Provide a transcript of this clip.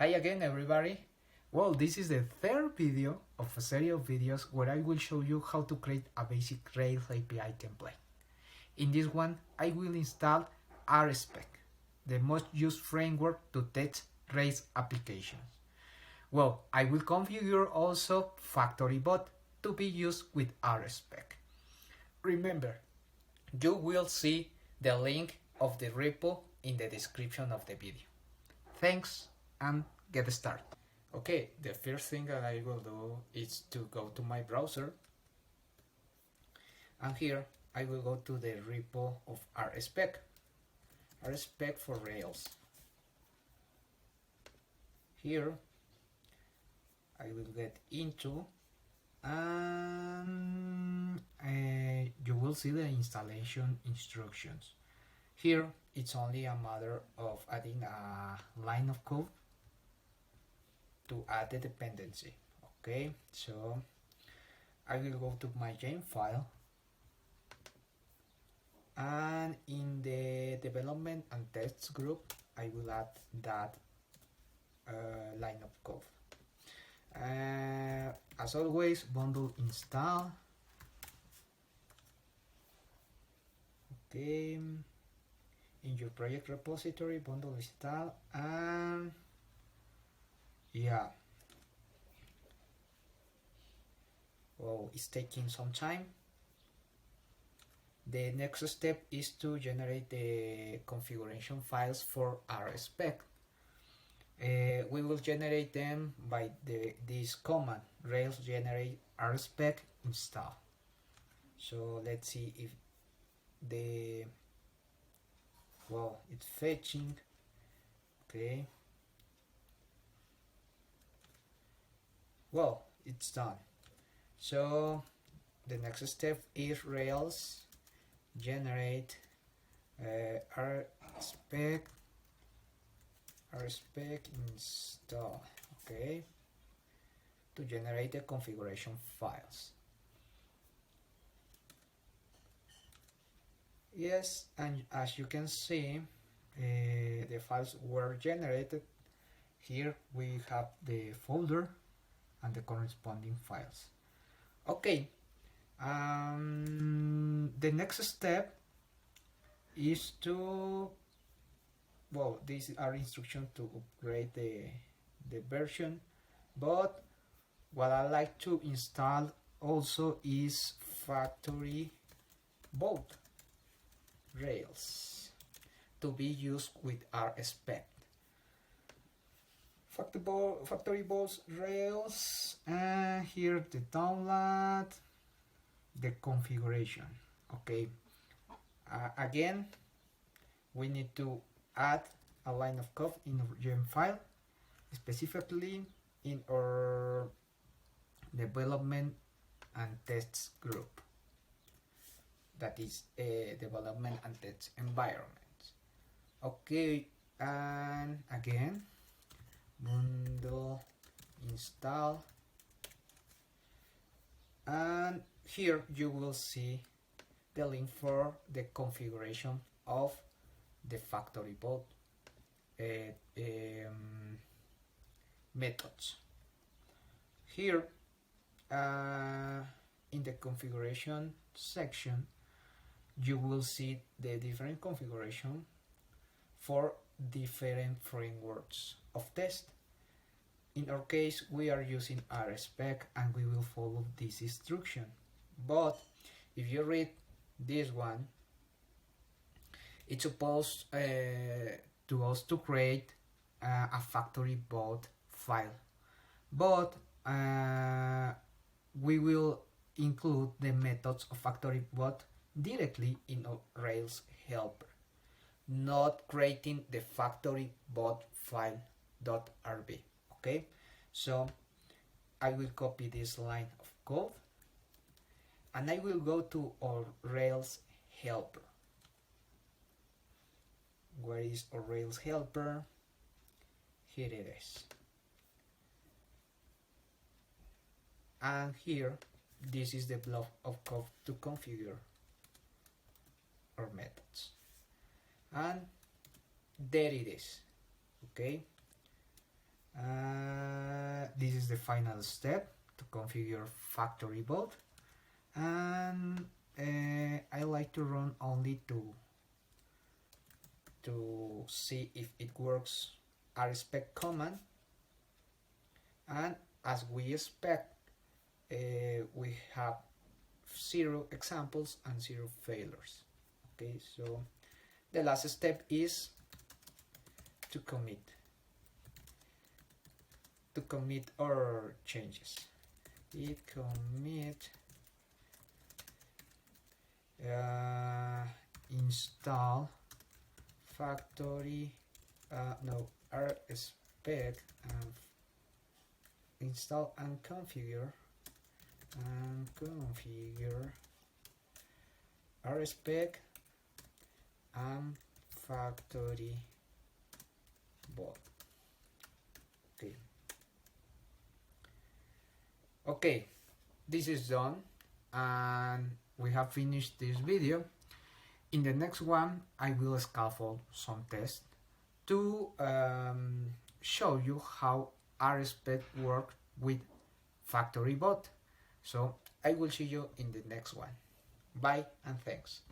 Hi again everybody. Well, this is the third video of a series of videos where I will show you how to create a basic Rails API template. In this one, I will install rspec, the most used framework to test Rails applications. Well, I will configure also FactoryBot to be used with rspec. Remember, you will see the link of the repo in the description of the video. Thanks and get started. Okay, the first thing that I will do is to go to my browser, and here I will go to the repo of rspec for Rails. Here I will get into, and you will see the installation instructions. Here it's only a matter of adding a line of code to add the dependency. Okay, so I will go to my Jane file, and in the development and tests group I will add that line of code. As always, bundle install. Okay, in your project repository, bundle install, and yeah, well, it's taking some time. The next step is to generate the configuration files for rspec. We will generate them by this command, rails generate rspec install. So let's see if it's fetching. Okay, well, it's done. So the next step is rails generate rspec install, okay, to generate the configuration files. Yes, and as you can see, the files were generated. Here we have the folder and the corresponding files. Okay, the next step is to, well, these are instructions to upgrade the version, but what I like to install also is FactoryBot Rails to be used with rspec. FactoryBot Rails, and here the download, the configuration. Okay, again we need to add a line of code in our gem file, specifically in our development and tests group, that is a development and test environment. Okay, and again bundle install, and here you will see the link for the configuration of the FactoryBot methods. Here in the configuration section you will see the different configuration for different frameworks of test. In our case we are using rspec and we will follow this instruction, but if you read this one, it's supposed to us to create a FactoryBot file, but we will include the methods of FactoryBot directly in our Rails helper, not creating the FactoryBot file.rb. Okay, so I will copy this line of code and I will go to our Rails helper. Where is our Rails helper? Here it is. And here, this is the block of code to configure our methods. And there it is. Okay. this is the final step to configure FactoryBot, and I like to run only to see if it works rspec command, and as we expect, we have 0 examples and 0 failures. Okay, so the last step is to commit our changes. Git commit install rspec and install and configure rspec and FactoryBot. Okay, this is done and we have finished this video. In the next one, I will scaffold some tests to show you how rspec works with FactoryBot. So I will see you in the next one. Bye and thanks.